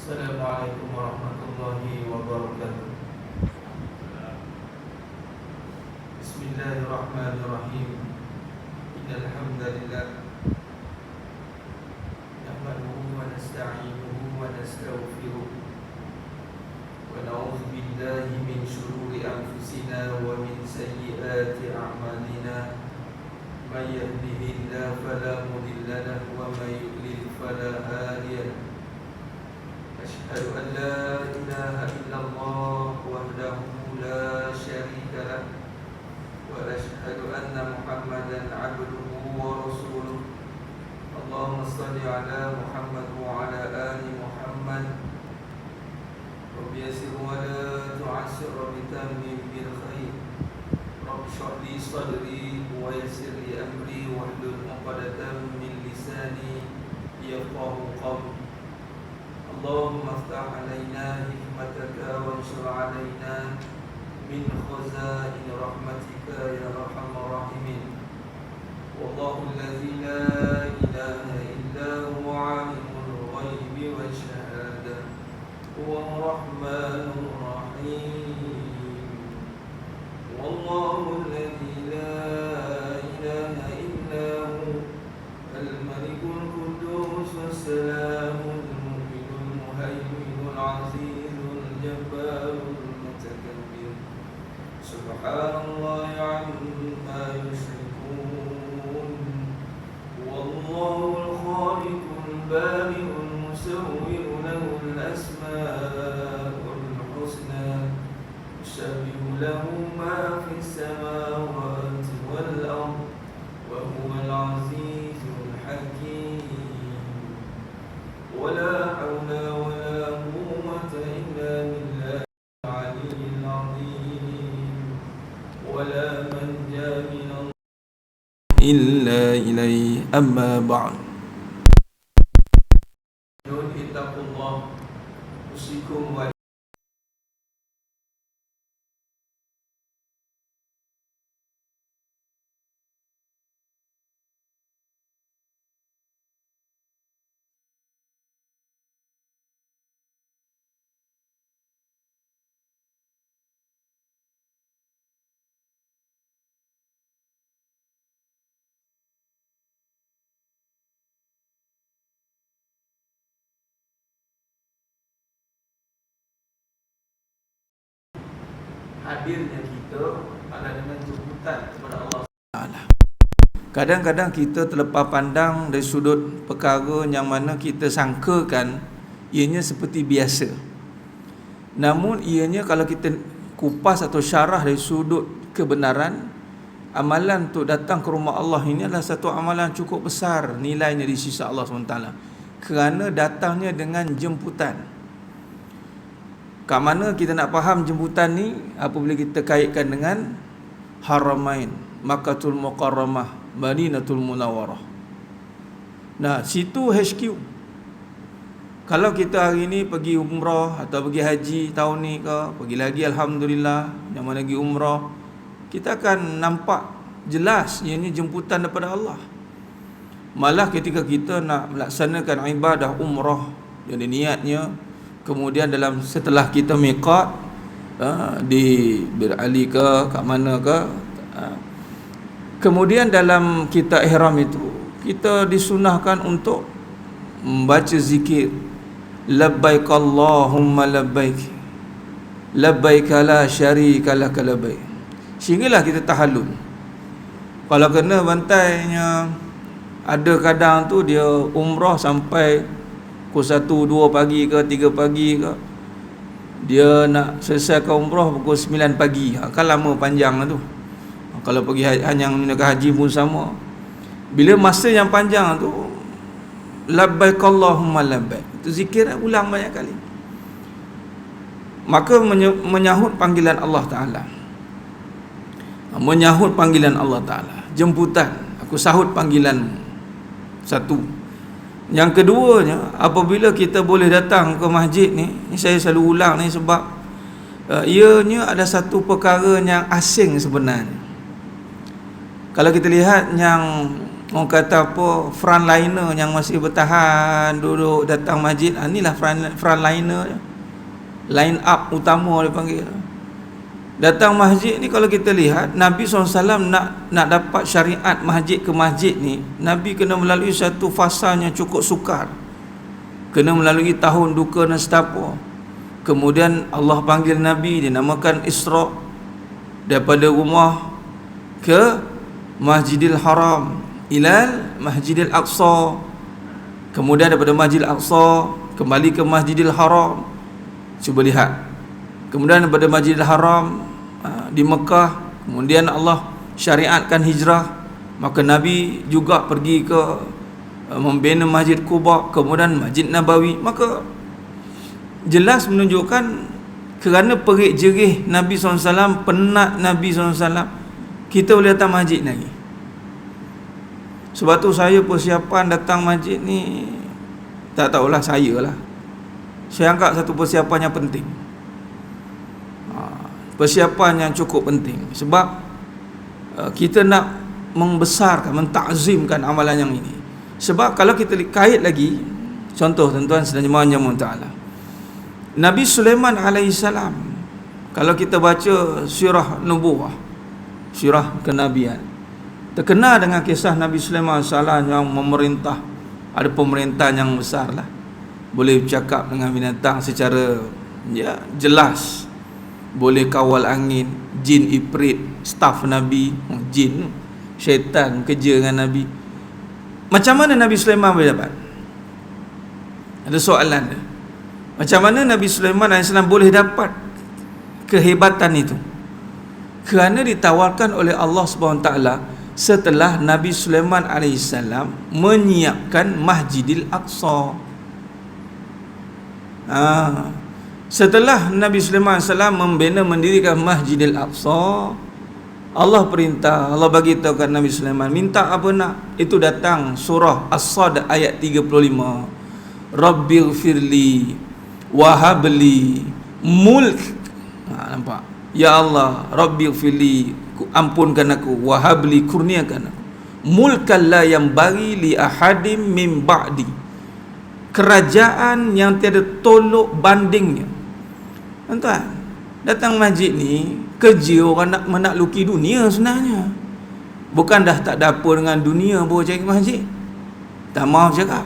Assalamualaikum warahmatullahi wabarakatuh. Bismillahirrahmanirrahim. Innal hamdalillah nahmaduhu wa nasta'inuhu wa nastaghfiruh wa na'udzu billahi min shururi anfusina wa min sayyiati a'malina. May yahdihillahu fala mudilla lahu wa may yudlil fala hadiya lahu. أشهد أن لا إله إلا الله وحده لا شريك له وأشهد أن محمدا عبده ورسوله. اللهم صل على محمد وعلى آل محمد. رب يسر ولا تعسر بتمم بالخير. رب اشرح لي صدري ويسر لي أمري واحلل عقدة من لساني يفقهوا قولي. اللهم افتح علينا حكمتك وانشر علينا من خزائن رحمتك يا أرحم الراحمين. والله الذي لا إله إلا هو عالم الغيب والشهادة هو الرحمن الرحيم. والله الذي لا إله إلا هو الملك القدوس السلام المهيمن العزيز الجبار المتكبر. سبحان الله عما يشركون. والله الخالق البارئ المصور له الأسماء الحسنى يسبح له ما في السماوات والأرض العزيز الحكيم ولا حول ولا قوة إلا بالله العلي العظيم ولا منجا من الله إلا إليه أما بعد اتقوا الله أوصيكم hadirnya kita adalah dengan jemputan kepada Allah Taala. Kadang-kadang kita terlepas pandang dari sudut perkara yang mana kita sangkakan ianya seperti biasa. Namun ianya kalau kita kupas atau syarah dari sudut kebenaran, amalan untuk datang ke rumah Allah ini adalah satu amalan cukup besar nilainya di sisi Allah SWT, kerana datangnya dengan jemputan. Kat mana kita nak faham jemputan ni apabila kita kaitkan dengan Haramain, Makkatul Mukarramah, Madinatul Munawwarah. Nah, situ HQ. Kalau kita hari ni pergi umrah atau pergi haji tahun ni ke, pergi lagi alhamdulillah, yang mana pergi umrah, kita akan nampak jelas ianya jemputan daripada Allah. Malah ketika kita nak melaksanakan ibadah umrah yang niatnya, kemudian setelah kita miqat di Bir Ali ke kat mana ke, kemudian dalam kita ihram itu kita disunahkan untuk membaca zikir labbaik Allahumma labbaik labbaik la syarika lak labbaik, sehinggalah kita tahallul. Kalau kena bantainya, ada kadang tu dia umrah sampai pukul 1, 2 pagi ke 3 pagi ke, dia nak selesaikan umrah pukul 9 pagi. Kan lama panjang lah tu. Kalau pergi hanya ke haji pun sama. Bila masa yang panjang tu, labbaik Allahumma labbaik, itu zikir ulang banyak kali. Maka menyahut panggilan Allah Ta'ala, menyahut panggilan Allah Ta'ala, jemputan, aku sahut panggilanmu. Satu. Yang keduanya, apabila kita boleh datang ke masjid ni saya selalu ulang ni sebab ianya ada satu perkara yang asing sebenarnya. Kalau kita lihat yang orang kata apa, frontliner yang masih bertahan duduk datang masjid, inilah frontliner, line up utama dia panggil. Datang masjid ni, kalau kita lihat Nabi SAW nak dapat syariat masjid ke masjid ni, Nabi kena melalui satu fasa yang cukup sukar, kena melalui tahun duka dan setapa. Kemudian Allah panggil Nabi, dinamakan Isra, daripada rumah ke Masjidil Haram ilal Masjidil Aqsa, kemudian daripada Masjidil Aqsa kembali ke Masjidil Haram. Cuba lihat, kemudian daripada Masjidil Haram di Mekah, kemudian Allah syariatkan hijrah, maka Nabi juga pergi ke membina Masjid Quba, kemudian Masjid Nabawi. Maka jelas menunjukkan kerana perik jerih Nabi SAW, penat Nabi SAW, kita boleh datang masjid lagi. Sebab tu saya persiapan datang masjid ni, tak tahulah saya anggap satu persiapan yang penting, persiapan yang cukup penting. Sebab kita nak membesarkan, mentakzimkan amalan yang ini. Sebab kalau kita kait lagi, contoh tuan-tuan sedang jemaah Allah Ta'ala, Nabi Sulaiman alaihissalam, kalau kita baca sirah nubuwah, sirah kenabian, terkenal dengan kisah Nabi Sulaiman alaihissalam yang memerintah, ada pemerintahan yang besar lah, boleh bercakap dengan binatang secara jelas, boleh kawal angin, jin ifrit, staf Nabi, jin, syaitan kerja dengan Nabi. Macam mana Nabi Sulaiman boleh dapat? Ada soalan dia. Macam mana Nabi Sulaiman AS boleh dapat kehebatan itu? Kerana ditawarkan oleh Allah SWT setelah Nabi Sulaiman alaihissalam menyiapkan Masjidil Aqsa. Setelah Nabi Sulaiman alaihissalam mendirikan Masjidil Aqsa, Allah perintah, Allah bagi tahu kat Nabi Sulaiman, minta apa nak? Itu datang surah As-Sad ayat 35. Rabbighfirli wahabli mulk. Nampak? Ya Allah, Rabbighfirli, ampunkan aku, wahabli, kurniakan aku, mulkan la yang bagi li ahadim min ba'di, kerajaan yang tiada tolok bandingnya. Tuan-tuan, datang masjid ni kerja orang nak menakluki dunia sebenarnya. Bukan dah tak ada apa dengan dunia baru cari masjid. Tak maaf cakap.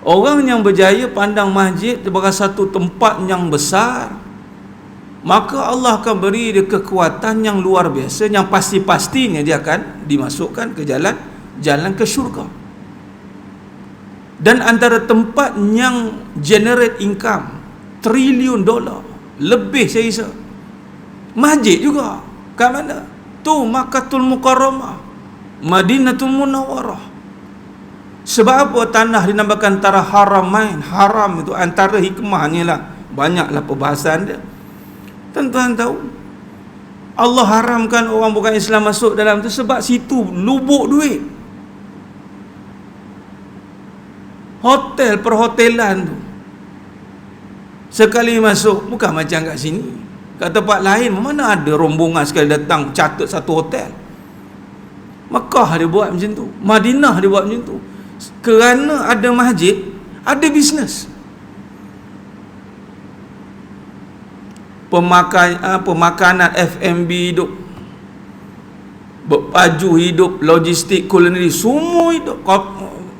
Orang yang berjaya pandang masjid sebagai satu tempat yang besar, maka Allah akan beri dia kekuatan yang luar biasa, yang pasti-pastinya dia akan dimasukkan ke jalan ke syurga. Dan antara tempat yang generate income $1 triliun lebih, saya rasa, masjid juga. Kat mana? Tu Makkahul Mukarramah, Madinatul Munawwarah. Sebab apa tanah dinamakan tanah haramain? Haram itu antara hikmahnya lah, banyaklah perbahasan dia. Tuan-tuan tahu, Allah haramkan orang bukan Islam masuk dalam tu sebab situ lubuk duit. Hotel perhotelan tu, sekali masuk, bukan macam kat sini. Kat tempat lain mana ada rombongan sekali datang catat satu hotel. Mekah dia buat macam tu, Madinah dia buat macam tu. Kerana ada masjid, ada bisnes. Pemakanan F&B hidup, baju hidup, logistik kulineri semua hidup,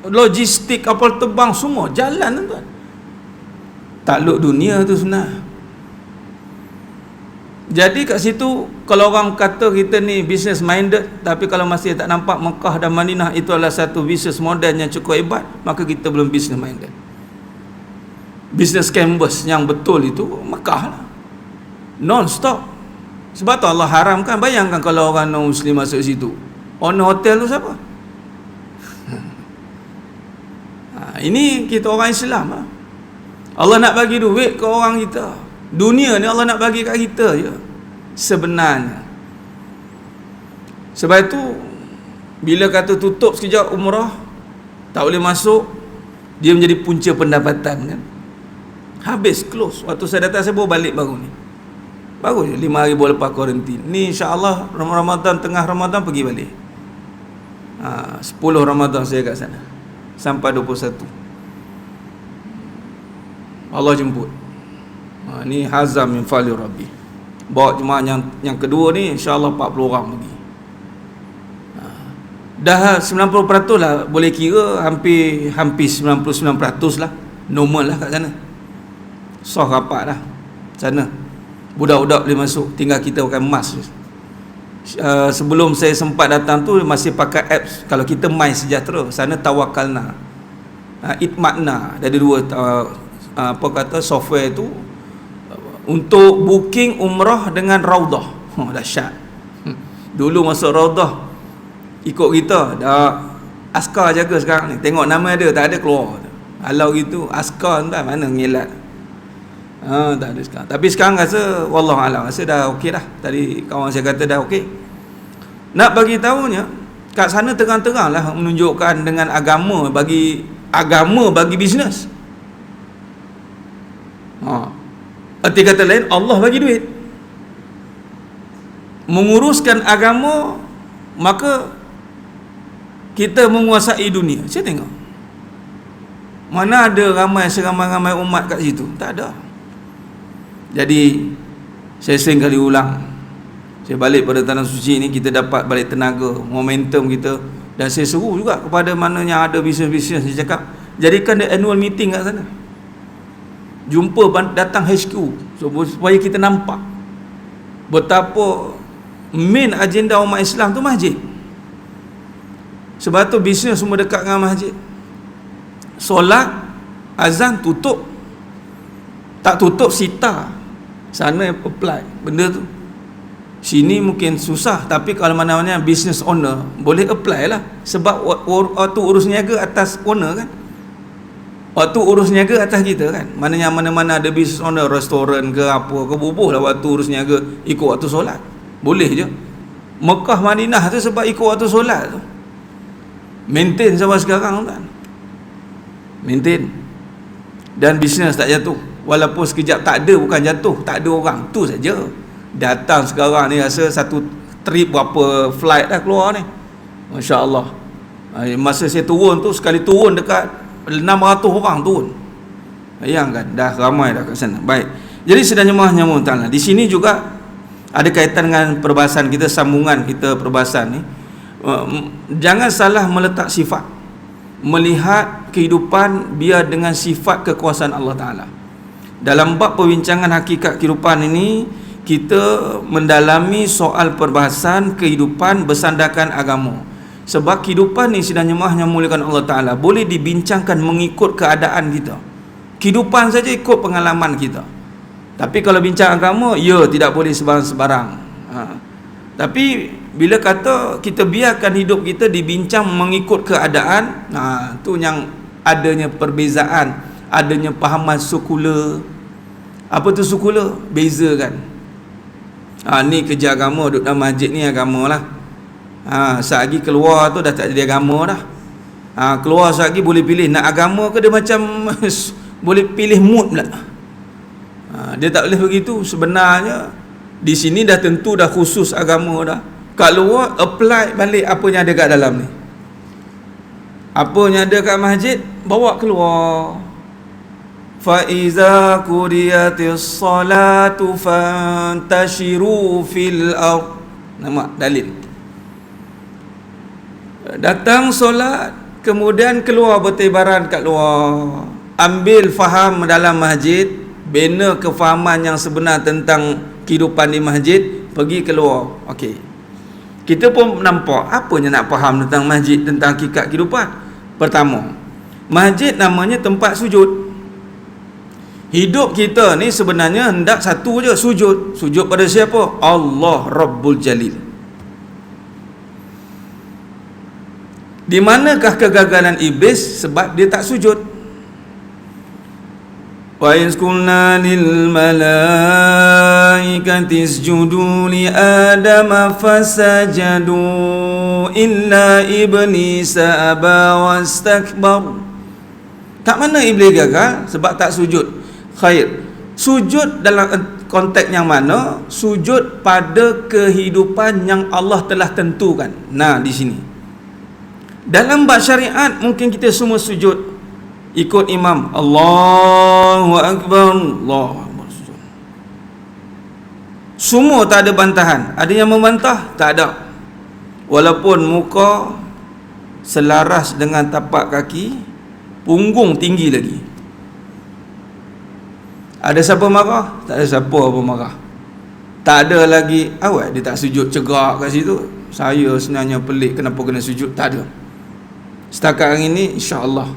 logistik kapal terbang semua jalan, tuan. Takluk dunia tu sebenarnya. Jadi kat situ, kalau orang kata kita ni business minded, tapi kalau masih tak nampak Mekah dan Madinah itu adalah satu business model yang cukup hebat, maka kita belum business minded. Business canvas yang betul itu Mekah lah, non-stop. Sebab tu Allah haramkan. Bayangkan kalau orang non-Muslim masuk situ, owner hotel tu siapa? Ini kita orang Islam lah. Allah nak bagi duit ke orang kita. Dunia ni Allah nak bagi kat kita je sebenarnya. Sebab itu bila kata tutup sekejap umrah, tak boleh masuk, dia menjadi punca pendapatan kan. Habis, close. Waktu saya datang, saya baru balik baru ni. Baru je 5 hari baru lepas kuarantin. Ni insya-Allah Ramadan, tengah Ramadan pergi balik. 10 Ramadan saya kat sana sampai 21. Allah jemput. Ni hazam min fali rabbi. Bawa jemaah yang kedua ni insya-Allah 40 orang pergi. Dah 90% lah, boleh kira hampir 99% lah, normal lah kat sana. Sah rapat lah sana. Budak-budak boleh masuk, tinggal kita pakai mask. Sebelum saya sempat datang tu masih pakai apps. Kalau kita My Sejahtera, sana Tawakalna, Itmakna. Ada dua software tu untuk booking umrah dengan Raudah. Dahsyat. Dulu masuk Raudah ikut kita, dah askar jaga sekarang ni. Tengok nama dia, tak ada keluar. Kalau gitu askar entah mana ngelat. Tak ada sekarang. Tapi sekarang rasa wallahualam, rasa dah okey dah. Tadi kawan saya kata dah okey. Nak bagi tahunya, kat sana terang-terang lah menunjukkan dengan agama bagi bisnes. Arti kata lain, Allah bagi duit. Menguruskan agama, maka kita menguasai dunia. Saya tengok, mana ada seramai-ramai umat kat situ? Tak ada. Jadi saya sering kali ulang, saya balik pada tanah suci ni, kita dapat balik tenaga, momentum kita. Dan saya seru juga kepada mana yang ada bisnes-bisnes, saya cakap, jadikan dia annual meeting kat sana. Jumpa, datang HQ, supaya kita nampak betapa main agenda umat Islam tu masjid. Sebab tu bisnes semua dekat dengan masjid. Solat, azan, tutup. Tak tutup sita, sana apply benda tu. Sini mungkin susah, tapi kalau mana-mana business owner boleh apply lah. Sebab waktu urus niaga atas owner kan, waktu urus niaga atas kita kan. Maknanya mana-mana ada business owner, restoran ke apa ke, bubuh lah waktu urus niaga ikut waktu solat. Boleh je. Mekah Madinah tu sebab ikut waktu solat tu. Maintain sampai sekarang kan. Maintain. Dan bisnes tak jatuh. Walaupun sekejap tak ada, bukan jatuh, tak ada orang, tu saja. Datang sekarang ni rasa satu trip berapa flight dah keluar ni. Masya Allah. Masa saya turun tu, sekali turun dekat 600 orang turun. Bayangkan, dah ramai dah kat sana. Baik. Jadi sedang jemaahnya ta'ala, di sini juga ada kaitan dengan perbahasan kita, sambungan kita perbahasan ni. Jangan salah meletak sifat. Melihat kehidupan biar dengan sifat kekuasaan Allah Ta'ala. Dalam bab perbincangan hakikat kehidupan ini, kita mendalami soal perbahasan kehidupan bersandarkan agama. Sebab kehidupan ni sedang jemaah yang muliakan Allah Ta'ala boleh dibincangkan mengikut keadaan kita. Kehidupan saja ikut pengalaman kita. Tapi kalau bincang agama, ya, tidak boleh sebarang-sebarang. Tapi bila kata kita biarkan hidup kita dibincang mengikut keadaan, tu yang adanya perbezaan, adanya pahaman sekular. Apa tu sekular? Beza kan. Ni kerja agama, duduk dalam masjid ni agama lah. Selagi keluar tu dah tak jadi agama dah. Keluar selagi boleh pilih nak agama ke, dia macam boleh pilih mood pula. Dia tak boleh begitu. Sebenarnya di sini dah tentu dah khusus agama dah. Kat luar apply balik apa yang ada kat dalam ni. Apa yang ada kat masjid bawa keluar. Fa iza qudiyatis salatu fantashiru fil ard. Nama dalil. Datang solat, kemudian keluar bertebaran kat luar. Ambil faham dalam masjid, bina kefahaman yang sebenar tentang kehidupan di masjid, pergi keluar. Okey. Kita pun nampak apanya nak faham tentang masjid, tentang hakikat kehidupan. Pertama, masjid namanya tempat sujud. Hidup kita ni sebenarnya hendak satu je, sujud. Sujud pada siapa? Allah Rabbul Jalil. Di manakah kegagalan iblis? Sebab dia tak sujud. Wa yazkulna lil malaikati isjudu li adama fasajadu illa iblisa aba wastakbar. Tak mana iblis gagal? Sebab tak sujud. Khair. Sujud dalam konteks yang mana? Sujud pada kehidupan yang Allah telah tentukan. Nah, di sini. Dalam bab syariat mungkin kita semua sujud ikut imam. Allahu Akbar. Allahu Akbar. Sujud. Semua tak ada bantahan. Ada yang membantah? Tak ada. Walaupun muka selaras dengan tapak kaki, punggung tinggi lagi. Ada siapa marah? Tak ada siapa apa marah. Tak ada lagi awak dia tak sujud cegak kat situ. Saya sebenarnya pelik kenapa kena sujud. Tak ada. Setakat hari ni insya-Allah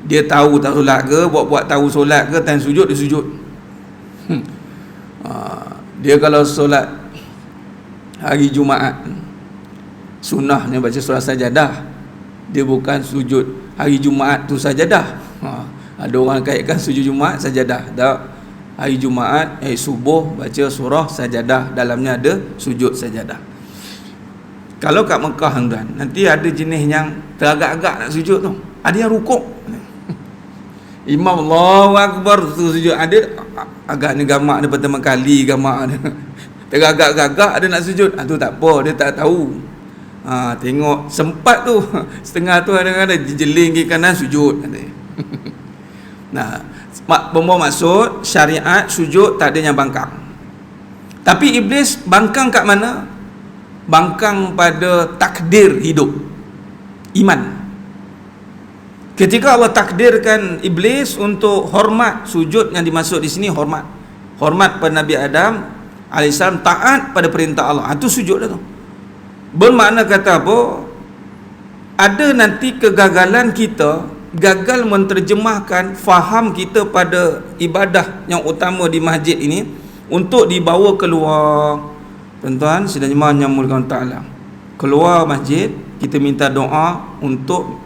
dia tahu tak solat ke, buat-buat tahu solat ke, time sujud dia sujud. Dia kalau solat hari Jumaat, sunnahnya baca surah sajadah. Dia bukan sujud hari Jumaat tu sajadah. Ada orang kaitkan sujud Jumaat sajadah. Tak. Hari Jumaat, subuh baca surah sajadah, dalamnya ada sujud sajadah. Kalau kat Mekah tuan, nanti ada jenis yang teragak-agak nak sujud tu. Ada yang rukuk. Imam Allahu Akbar tu sujud. Ada agaknya gamak dia pertama kali gamak dia. Teragak-agak ada nak sujud. Tu tak apa, dia tak tahu. Tengok sempat tu setengah tu ada jeling ke kanan sujud. Nah, membawa maksud syariat sujud tak ada yang bangkang. Tapi iblis bangkang kat mana? Bangkang pada takdir hidup, iman. Ketika Allah takdirkan iblis untuk hormat, sujud yang dimaksud di sini hormat. Hormat pada Nabi Adam alaihissalam, taat pada perintah Allah. Itu sujud dah tu. Bermakna kata apa? Ada nanti kegagalan kita, gagal menterjemahkan faham kita pada ibadah yang utama di masjid ini untuk dibawa keluar, Tuan-tuan sidang jemaah yang muliakan Ta'ala, keluar masjid kita minta doa untuk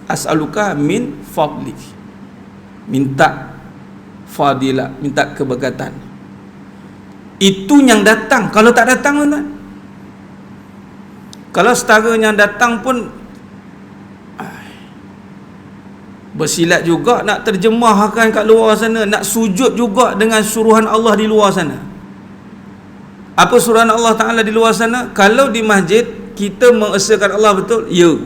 as'aluka min fadlik, minta fadilah, minta keberkatan. Itu yang datang. Kalau tak datang, tuan-tuan, kalau setara yang datang pun bersilat juga nak terjemahkan kat luar sana, nak sujud juga dengan suruhan Allah di luar sana. Apa suruhan Allah Ta'ala di luar sana? Kalau di masjid kita mengesakan Allah betul, ya.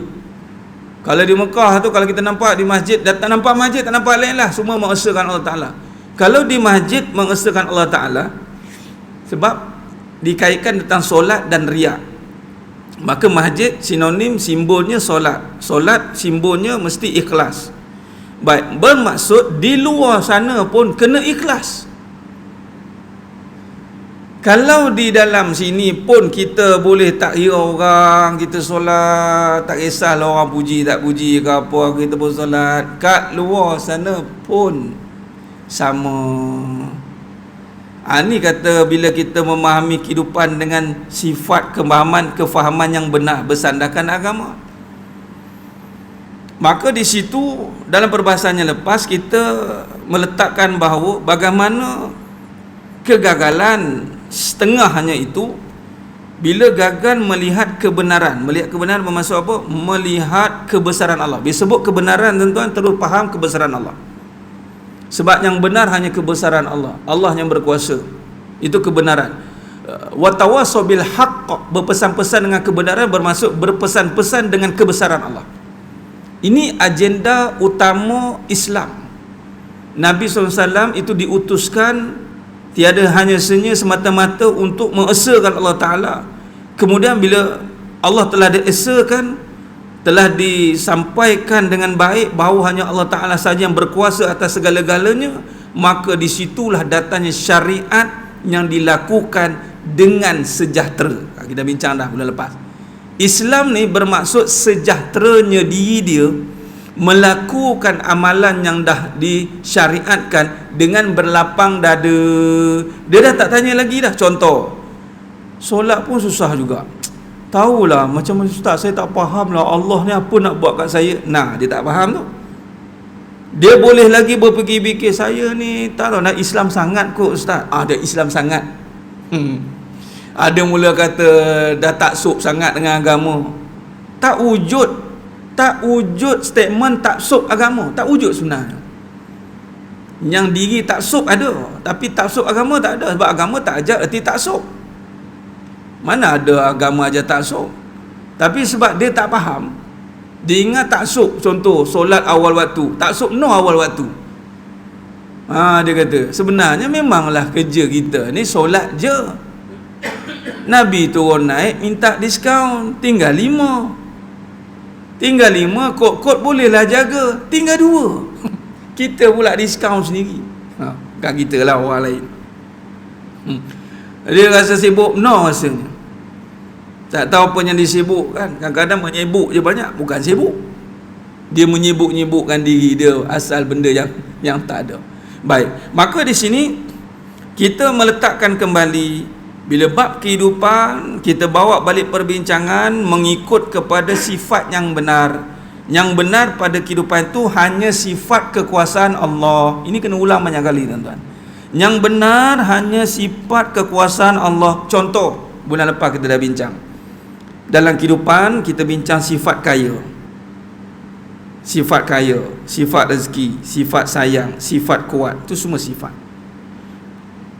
Kalau di Mekah tu, kalau kita nampak di masjid, tak nampak masjid, tak nampak lain lah, semua mengesakan Allah Ta'ala. Kalau di masjid mengesakan Allah Ta'ala, sebab dikaitkan tentang solat dan riak, maka masjid sinonim, simbolnya solat. Solat simbolnya mesti ikhlas. Baik, bermaksud di luar sana pun kena ikhlas. Kalau di dalam sini pun kita boleh tak kira orang, kita solat, tak kisahlah orang puji tak puji ke apa, kita pun solat. Kat luar sana pun sama. Ini kata bila kita memahami kehidupan dengan sifat kefahaman yang benar bersandarkan agama. Maka di situ dalam perbahasan yang lepas kita meletakkan bahawa bagaimana kegagalan setengah hanya itu bila gagal melihat kebenaran. Melihat kebenaran bermaksud apa? Melihat kebesaran Allah. Bila sebut kebenaran, tuan-tuan terus faham kebesaran Allah. Sebab yang benar hanya kebesaran Allah. Allah yang berkuasa. Itu kebenaran. Wa tawassaw bil haqq, berpesan-pesan dengan kebenaran bermaksud berpesan-pesan dengan kebesaran Allah. Ini agenda utama Islam. Nabi SAW itu diutuskan tiada hanya semata-mata untuk mengesakan Allah Ta'ala. Kemudian bila Allah telah diesakan, telah disampaikan dengan baik bahawa hanya Allah Ta'ala saja yang berkuasa atas segala-galanya, maka disitulah datangnya syariat yang dilakukan dengan sejahtera. Kita bincang dah bulan lepas. Islam ni bermaksud sejahteranya diri dia melakukan amalan yang dah disyariatkan dengan berlapang dada. Dia dah tak tanya lagi dah. Contoh, solat pun susah juga. Tahulah macam mana ustaz, saya tak faham lah Allah ni apa nak buat kat saya. Nah, dia tak faham tu. Dia boleh lagi berfikir-fikir, saya ni tak tahu nak Islam sangat kot ustaz. Dia Islam sangat. Ada mula kata dah tak suk sangat dengan agama. Tak wujud statement tak suk agama. Tak wujud sebenarnya. Yang diri tak suk ada, tapi tak suk agama tak ada. Sebab agama tak ajar erti tak suk. Mana ada agama ajar tak suk? Tapi sebab dia tak faham, dia ingat tak suk. Contoh, solat awal waktu. Tak suk no awal waktu. Dia kata, sebenarnya memanglah kerja kita ni solat je. Nabi turun naik minta diskaun, tinggal 5. Tinggal 5, kod bolehlah jaga, tinggal 2. Kita pula diskaun sendiri. Bukan kita lah, orang lain. Dia rasa sibuk, no rasanya. Tak tahu apa yang disibuk kan. Kadang-kadang menyibuk je banyak, bukan sibuk. Dia menyibuk-nyibukkan diri dia asal benda yang tak ada. Baik, maka di sini kita meletakkan kembali, bila bab kehidupan kita bawa balik perbincangan mengikut kepada sifat yang benar. Yang benar pada kehidupan itu hanya sifat kekuasaan Allah. Ini kena ulang banyak kali, tuan-tuan. Yang benar hanya sifat kekuasaan Allah. Contoh, bulan lepas kita dah bincang. Dalam kehidupan kita bincang sifat kaya. Sifat kaya, sifat rezeki, sifat sayang, sifat kuat. Itu semua sifat.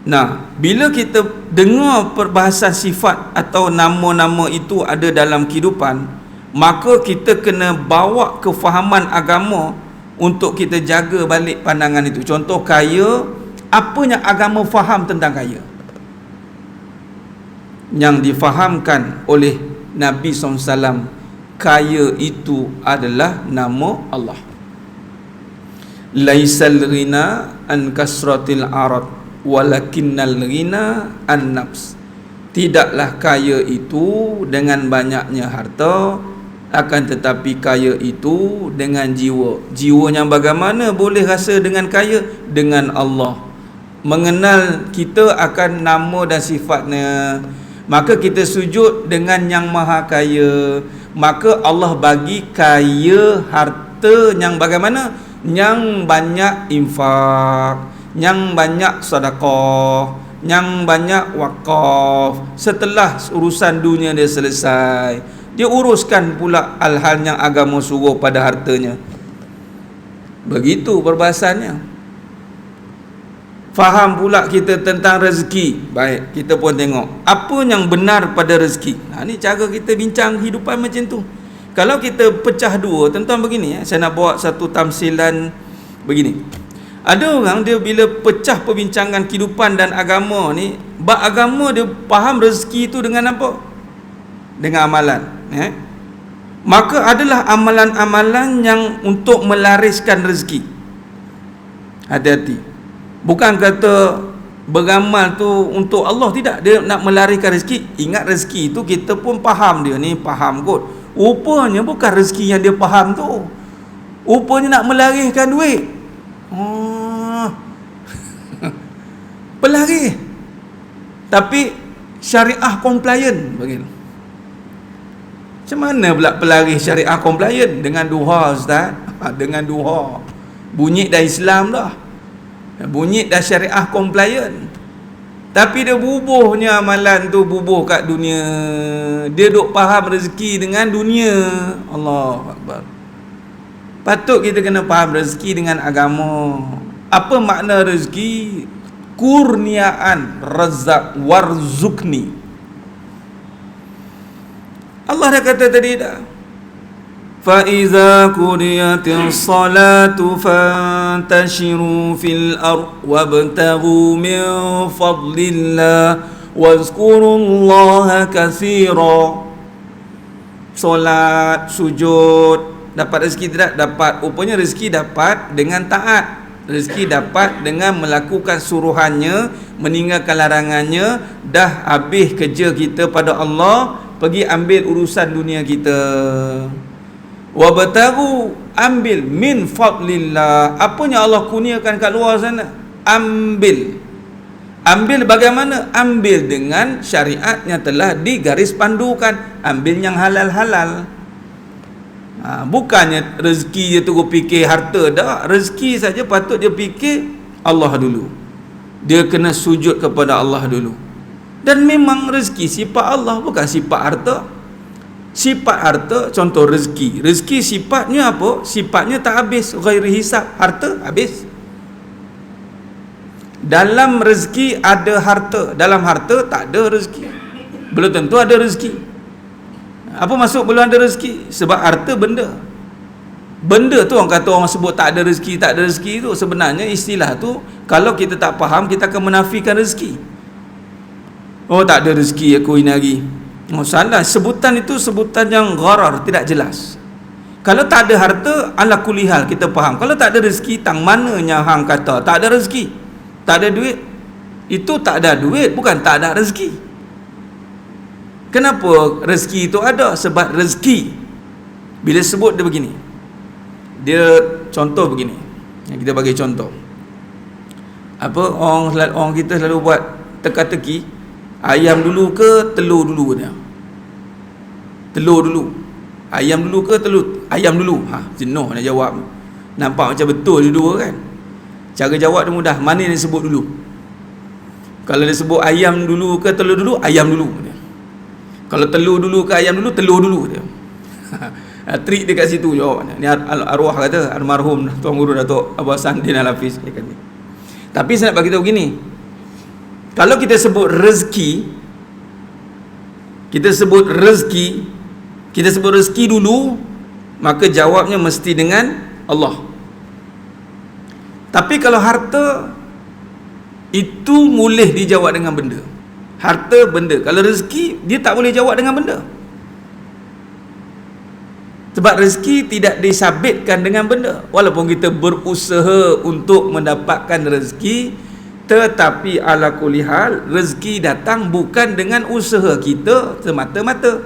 Nah, bila kita dengar perbahasan sifat atau nama-nama itu ada dalam kehidupan, maka kita kena bawa kefahaman agama untuk kita jaga balik pandangan itu. Contoh kaya, apa yang agama faham tentang kaya? Yang difahamkan oleh Nabi SAW, kaya itu adalah nama Allah. Laisal ghina an kasratil arad walakinnal ghina an nafs. Tidaklah kaya itu dengan banyaknya harta, akan tetapi kaya itu dengan jiwa. Jiwa yang bagaimana boleh rasa dengan kaya? Dengan Allah. Mengenal kita akan nama dan sifatnya, Maka kita sujud dengan yang maha kaya. Maka Allah bagi kaya harta yang bagaimana? Yang banyak infak, yang banyak sedekah, yang banyak wakaf. Setelah urusan dunia dia selesai, dia uruskan pula hal-hal yang agama suruh pada hartanya. Begitu perbahasannya. Faham pula kita tentang rezeki. Baik, kita pun tengok apa yang benar pada rezeki. Ni cara kita bincang kehidupan macam tu. Kalau kita pecah dua tentang begini, saya nak bawa satu tamsilan begini. Ada orang dia bila pecah perbincangan kehidupan dan agama ni, bab agama dia faham rezeki tu dengan apa? Dengan amalan. Maka adalah amalan-amalan yang untuk melariskan rezeki. Hati-hati. Bukan kata beramal tu untuk Allah, tidak. Dia nak melarikan rezeki. Ingat rezeki tu kita pun faham, dia ni faham kot. Rupanya bukan rezeki yang dia faham tu. Rupanya nak melarikan duit. Pelari. Tapi syariah compliant begitu. Macam mana pula pelari syariah compliant? Dengan duha, Ustaz. Dengan duha. Bunyi dah Islam dah. Bunyi dah syariah compliant. Tapi dia bubuhnya amalan tu, bubuh kat dunia. Dia duk faham rezeki dengan dunia. Allahu Akbar. Patut kita kena faham rezeki dengan agama. Apa makna rezeki? Kurniaan, razak, warzukni. Allah dah kata tadi dah. فَإِذَا قُضِيَتِ الصَّلَاةُ فَانْتَشِرُوا فِي الْأَرْضِ وَابْتَغُوا مِنْ فَضْلِ اللَّهِ وَاذْكُرُوا اللَّهَ كَثِيرًا. Solat, sujud, dapat rezeki tidak? Dapat. Rupanya rezeki dapat dengan taat. Rezeki dapat dengan melakukan suruhannya, meninggalkan larangannya. Dah habis kerja kita pada Allah, pergi ambil urusan dunia kita. Wabtagu, ambil min fadlillah. Apa yang Allah kurniakan kat luar sana, ambil. Ambil bagaimana? Ambil dengan syariat yang telah digaris pandukan. Ambil yang halal-halal. Bukannya rezeki dia terus fikir harta dah. Rezeki saja patut dia fikir Allah dulu. Dia kena sujud kepada Allah dulu. Dan memang rezeki sifat Allah, bukan sifat harta. Sifat harta, contoh rezeki. Rezeki sifatnya apa? Sifatnya tak habis, ghairi hisab. Harta habis. Dalam rezeki ada harta, dalam harta tak ada rezeki. Belum tentu ada rezeki. Apa maksud belum ada rezeki? Sebab harta benda. Benda tu orang kata, orang sebut tak ada rezeki, tak ada rezeki tu, sebenarnya istilah tu kalau kita tak faham, kita akan menafikan rezeki. Oh, tak ada rezeki aku ini hari. Oh, salah. Sebutan itu sebutan yang gharar, tidak jelas. Kalau tak ada harta, ala kulli hal kita faham. Kalau tak ada rezeki, tang mananya hang kata tak ada rezeki? Tak ada duit. Itu tak ada duit, bukan tak ada rezeki. Kenapa rezeki itu ada? Sebab rezeki, bila sebut dia begini, dia contoh begini. Kita bagi contoh. Apa orang kita selalu buat teka-teki, ayam dulu ke telur dulu dia? Telur dulu. Ayam dulu ke telur? Ayam dulu. Jenuh nak jawab. Nampak macam betul dua kan? Cara jawab dia mudah. Mana yang disebut dulu? Kalau dia sebut ayam dulu ke telur dulu, ayam dulu dia. Kalau telur dulu ke ayam dulu, telur dulu dia. Trik dia kat situ jawabnya. Ni arwah kata, almarhum Tuan Guru Datuk Abu Hassan Din Al-Hafiz. Tapi saya nak bagi tahu gini. Kalau kita sebut rezeki, kita sebut rezeki dulu, maka jawabnya mesti dengan Allah. Tapi kalau harta, itu boleh dijawab dengan benda. Harta benda. Kalau rezeki, dia tak boleh jawab dengan benda. Sebab rezeki tidak disabitkan dengan benda. Walaupun kita berusaha untuk mendapatkan rezeki, tetapi ala kulli hal, rezeki datang bukan dengan usaha kita semata-mata.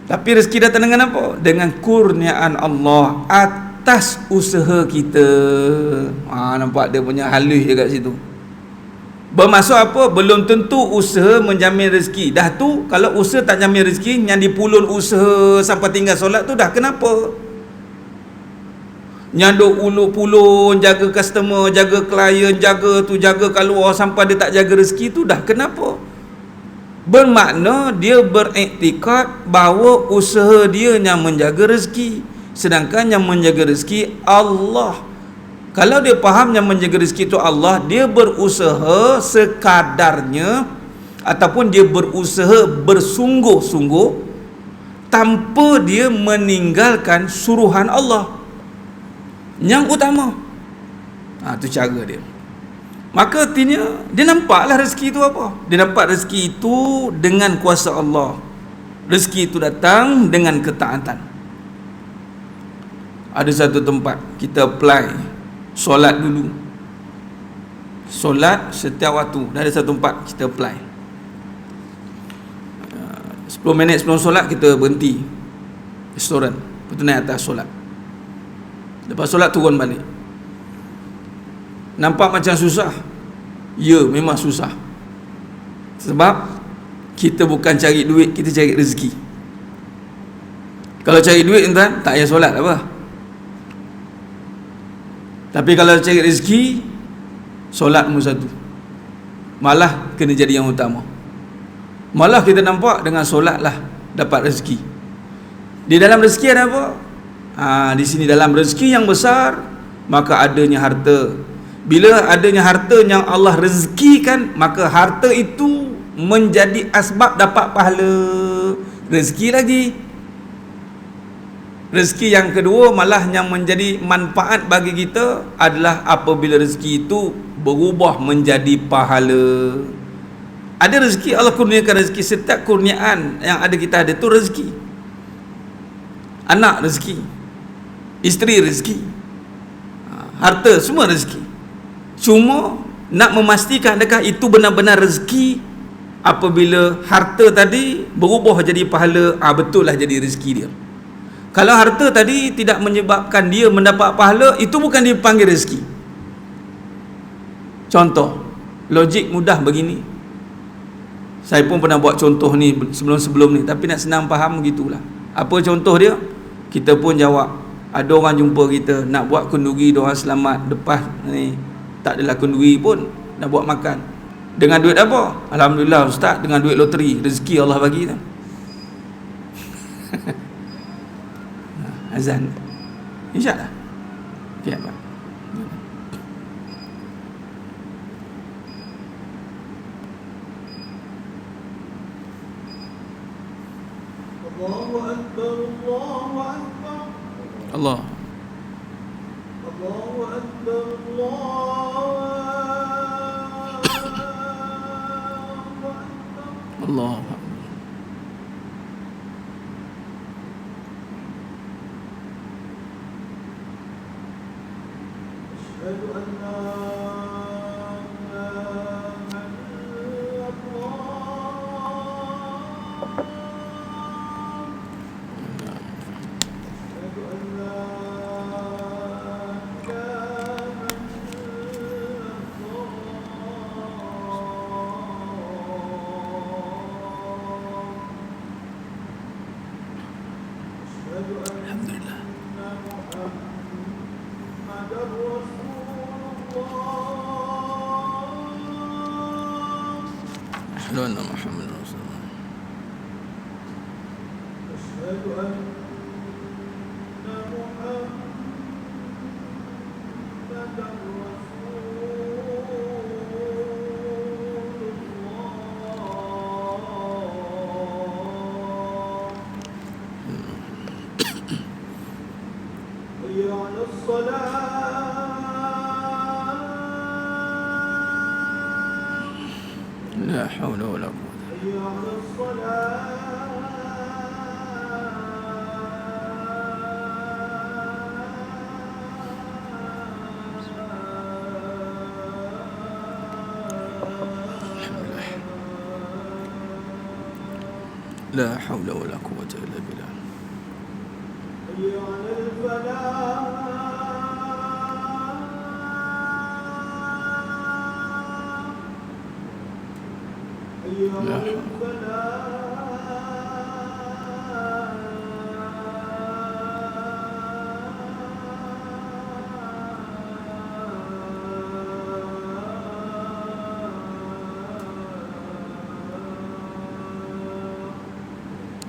Tapi rezeki datang dengan apa? Dengan kurniaan Allah atas usaha kita. Nampak dia punya halus je kat situ. Bermaksud apa? Belum tentu usaha menjamin rezeki. Dah tu, kalau usaha tak jamin rezeki, yang dipulun usaha sampai tinggal solat tu dah kenapa? Nyanduk uluk-pulun, jaga customer, jaga klien, jaga tu, jaga kat luar sampai dia tak jaga rezeki tu dah kenapa? Bermakna dia beriktikad bahawa usaha dia yang menjaga rezeki, sedangkan yang menjaga rezeki Allah. Kalau dia faham yang menjaga rezeki itu Allah, dia berusaha sekadarnya ataupun dia berusaha bersungguh-sungguh tanpa dia meninggalkan suruhan Allah yang utama. Itu cara dia. Maka artinya dia nampaklah rezeki itu apa? Dia nampak rezeki itu dengan kuasa Allah. Rezeki itu datang dengan ketaatan. Ada satu tempat kita apply solat dulu. Solat setiap waktu. Ada satu tempat kita apply. 10 minit sebelum solat kita berhenti restoran. Lepas tu naik atas solat. Lepas solat turun balik. Nampak macam susah? Ya, memang susah. Sebab kita bukan cari duit, kita cari rezeki. Kalau cari duit tuan, tak payah solat apa. Tapi kalau cari rezeki, solat nombor satu. Malah kena jadi yang utama. Malah kita nampak dengan solat lah dapat rezeki. Di dalam rezeki ada apa? Di sini dalam rezeki yang besar, maka adanya harta. Bila adanya harta yang Allah rezekikan, maka harta itu menjadi asbab dapat pahala rezeki lagi. Rezeki yang kedua malah yang menjadi manfaat bagi kita adalah apabila rezeki itu berubah menjadi pahala. Ada rezeki, Allah kurniakan rezeki. Setiap kurniaan yang ada kita ada tu rezeki. Anak rezeki, isteri rezeki, harta semua rezeki. Cuma nak memastikan adakah itu benar-benar rezeki. Apabila harta tadi berubah jadi pahala, betul lah jadi rezeki dia. Kalau harta tadi tidak menyebabkan dia mendapat pahala, itu bukan dipanggil rezeki. Contoh, logik mudah begini. Saya pun pernah buat contoh ni sebelum-sebelum ni, tapi nak senang faham begitulah. Apa contoh dia? Kita pun jawab. Ada orang jumpa kita nak buat kenduri, doa selamat lepas ni tak adalah kenduri pun, nak buat makan. Dengan duit apa? Alhamdulillah ustaz, dengan duit loteri, rezeki Allah bagi tu. Azan. InsyaAllah. Okay, Pak. Allahu Akbar, Allahu Akbar. Allah. Allahu Akbar, Allah. Asyhadu an la ilaha illallah. Asyhadu an la Alhamdulillah. Asyhadu anna Muhammadar Rasulullah. Asyhadu anna Muhammadar Rasulullah. Hayya 'alas salat. La haula wala quwwata. Hayya 'alas salat. La haula wala quwwata illa billah. Hayya 'alal falah. حي Ya. على الفلاح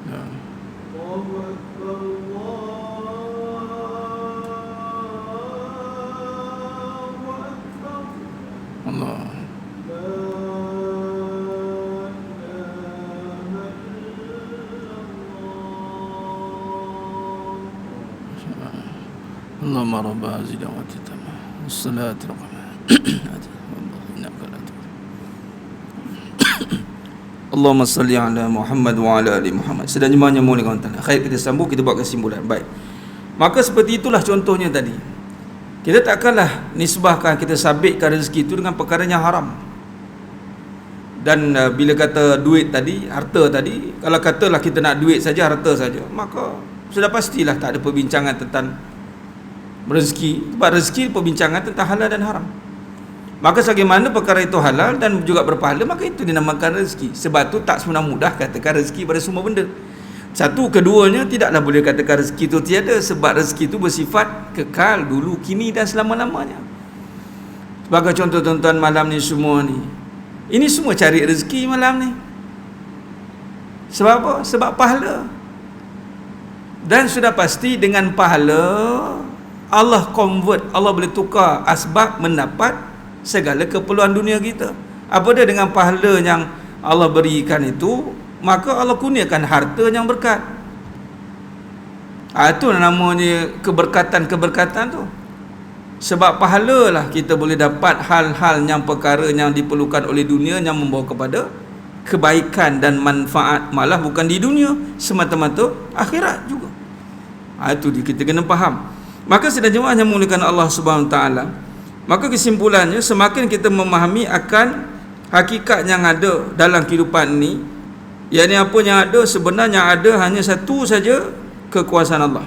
Ya. الله أكبر الله أكبر Allah. لا إله إلا الله Allahumma rabba hazihi da'wati tamah wassalati Allahumma salli ala Muhammad wa ala ali Muhammad. Sedang jemaahnya mulia kawan tanah. Khair, kita sambung, kita buat kesimpulan. Baik. Maka seperti itulah contohnya tadi. Kita takkanlah nisbahkan, kita sabitkan rezeki itu dengan perkara yang haram. Dan bila kata duit tadi, harta tadi, kalau katalah kita nak duit saja, harta saja, maka sudah pastilah tak ada perbincangan tentang rezeki. Sebab rezeki perbincangan tentang halal dan haram. Maka sebagaimana perkara itu halal dan juga berpahala, maka itu dinamakan rezeki. Sebab tu tak semena mudah katakan rezeki pada semua benda. Satu, keduanya tidaklah boleh katakan rezeki itu tiada, sebab rezeki itu bersifat kekal dulu, kini dan selama-lamanya. Sebagai contoh tuan-tuan malam ni semua ni, ini semua cari rezeki malam ni. Sebab apa? Sebab pahala. Dan sudah pasti dengan pahala Allah convert, Allah boleh tukar asbab mendapat segala keperluan dunia kita. Apa dia dengan pahala yang Allah berikan itu, maka Allah kurniakan harta yang berkat. Itu namanya keberkatan-keberkatan tu. Sebab pahala lah kita boleh dapat hal-hal yang perkara yang diperlukan oleh dunia yang membawa kepada kebaikan dan manfaat, malah bukan di dunia semata-mata, akhirat juga. Itu kita kena faham. Maka sedang jemaah yang memuliakan Allah Subhanahu taala, maka kesimpulannya semakin kita memahami akan hakikat yang ada dalam kehidupan ini, yakni apa yang ada, sebenarnya ada hanya satu saja, kekuasaan Allah.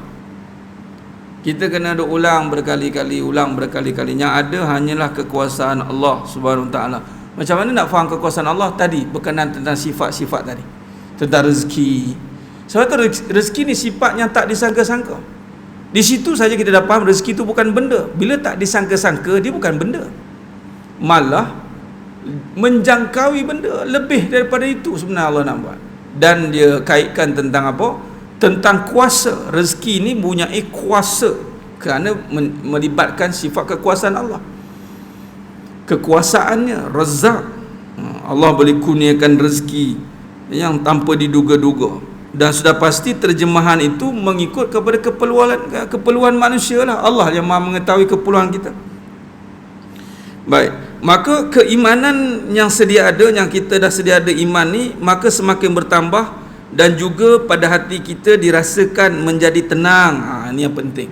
Kita kena ada ulang berkali-kali. Yang ada hanyalah kekuasaan Allah Subhanahu taala. Macam mana nak faham kekuasaan Allah tadi berkenaan tentang sifat-sifat tadi, tentang rezeki. Sebab tu rezeki ni sifat yang tak disangka-sangka. Di situ saja kita dah faham rezeki itu bukan benda. Bila tak disangka-sangka, dia bukan benda, malah menjangkaui benda. Lebih daripada itu sebenarnya Allah nak buat. Dan dia kaitkan tentang apa? Tentang kuasa. Rezeki ini mempunyai kuasa kerana melibatkan sifat kekuasaan Allah. Kekuasaannya Razzaq. Allah boleh kurniakan rezeki yang tanpa diduga-duga. Dan sudah pasti terjemahan itu mengikut kepada keperluan manusia lah. Allah yang maha mengetahui keperluan kita. Baik, maka keimanan yang sedia ada, yang kita dah sedia ada iman ni, maka semakin bertambah dan juga pada hati kita dirasakan menjadi tenang. Ini yang penting.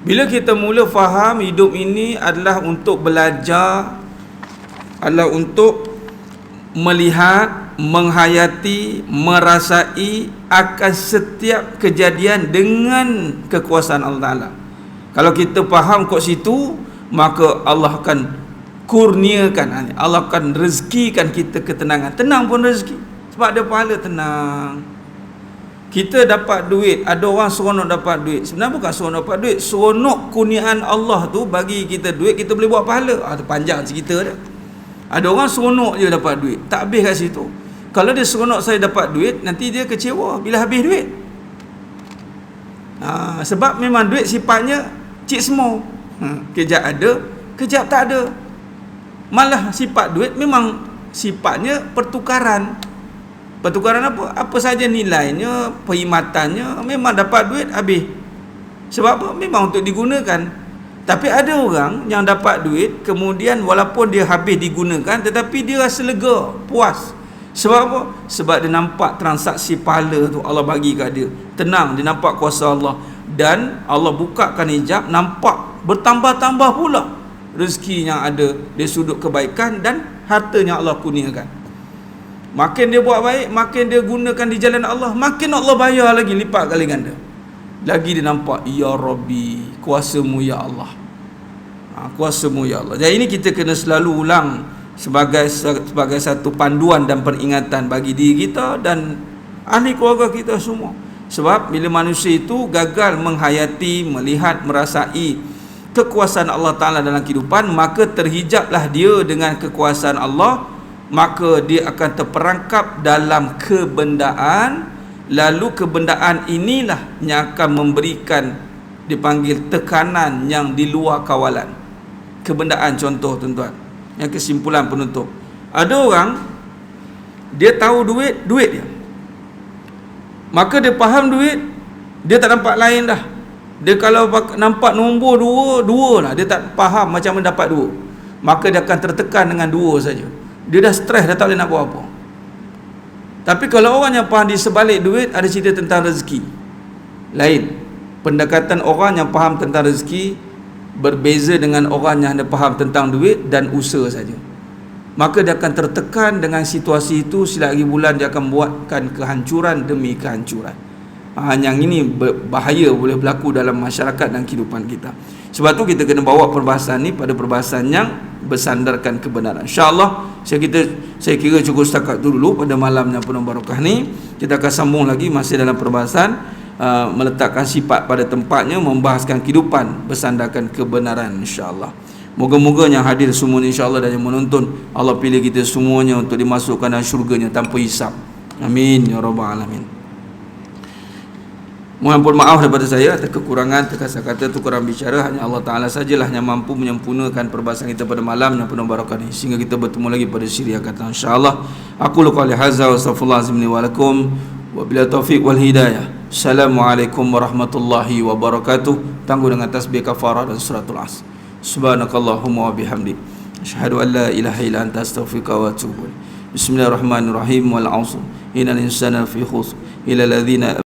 Bila kita mula faham hidup ini adalah untuk belajar, adalah untuk melihat, menghayati, merasai akan setiap kejadian dengan kekuasaan Allah Ta'ala. Kalau kita faham kat situ, maka Allah akan kurniakan, Allah akan rezekikan kita ketenangan. Tenang pun rezeki, sebab ada pahala, tenang. Kita dapat duit, ada orang seronok dapat duit. Sebenarnya bukan seronok dapat duit, seronok kurniaan Allah tu bagi kita duit, kita boleh buat pahala. Itu panjang cerita dia. Ada orang seronok je dapat duit, tak habis kat situ. Kalau dia seronok saya dapat duit, nanti dia kecewa bila habis duit. Sebab memang duit sifatnya cik semua. Kejap ada, kejap tak ada. Malah sifat duit memang sifatnya pertukaran. Pertukaran apa? Apa saja nilainya, perkhidmatannya, memang dapat duit habis. Sebab apa? Memang untuk digunakan. Tapi ada orang yang dapat duit, kemudian walaupun dia habis digunakan, tetapi dia rasa lega, puas. Sebab apa? Sebab dia nampak transaksi pahala tu Allah bagi kat dia. Tenang, dia nampak kuasa Allah. Dan Allah bukakan hijab, nampak bertambah-tambah pula rezeki yang ada dari sudut kebaikan dan harta yang Allah kurniakan. Makin dia buat baik, makin dia gunakan di jalan Allah, makin Allah bayar lagi lipat kali ganda. Lagi dia nampak, Ya Rabbi, kuasamu ya Allah. Kuasamu ya Allah. Jadi ini kita kena selalu ulang sebagai satu panduan dan peringatan bagi diri kita dan ahli keluarga kita semua. Sebab bila manusia itu gagal menghayati, melihat, merasai kekuasaan Allah Ta'ala dalam kehidupan, maka terhijablah dia dengan kekuasaan Allah, maka dia akan terperangkap dalam kebendaan. Lalu kebendaan inilah yang akan memberikan, dipanggil tekanan yang di luar kawalan. Kebendaan, contoh tuan-tuan, yang kesimpulan penutup. Ada orang dia tahu duit dia, maka dia faham duit, dia tak nampak lain dah. Dia kalau nampak nombor dua lah, dia tak faham macam mana dapat dua, maka dia akan tertekan dengan dua saja. Dia dah stres, dah tak boleh nak buat apa. Tapi kalau orang yang faham di sebalik duit, ada cerita tentang rezeki lain. Pendekatan orang yang faham tentang rezeki berbeza dengan orang yang ada faham tentang duit dan usaha saja. Maka dia akan tertekan dengan situasi itu. Selagi bulan dia akan buatkan kehancuran demi kehancuran. Yang ini bahaya boleh berlaku dalam masyarakat dan kehidupan kita. Sebab tu kita kena bawa perbahasan ni pada perbahasan yang bersandarkan kebenaran. InsyaAllah saya kira cukup setakat tu dulu pada malam yang penuh barakah ni. Kita akan sambung lagi masih dalam perbahasan meletakkan sifat pada tempatnya, membahaskan kehidupan bersandarkan kebenaran, insyaAllah. Moga-moga yang hadir semuanya insyaAllah dan yang menonton, Allah pilih kita semuanya untuk dimasukkan dalam syurganya tanpa hisab. Amin ya rabbal alamin. Mohon maaf daripada saya atas kekurangan, terkata-kata, tukuran bicara. Hanya Allah Ta'ala sajalah yang mampu menyempurnakan perbahasan kita pada malam yang penuh barakah ini, sehingga kita bertemu lagi pada siri akan datang, insyaAllah. Aku luqali hadza wa astaghfirullahalazim li wa lakum wa bila taufiq wal hidayah. Assalamualaikum warahmatullahi wabarakatuh. Tangguh dengan tasbih kafarah dan suratul As. Subhanakallahumma wa bihamdik, asyhadu an la ilaha illa anta, astaghfiruka wa atubu ilaik. Bismillahirrahmanirrahim. Wal 'asr innal insana fi khusr illa alladhina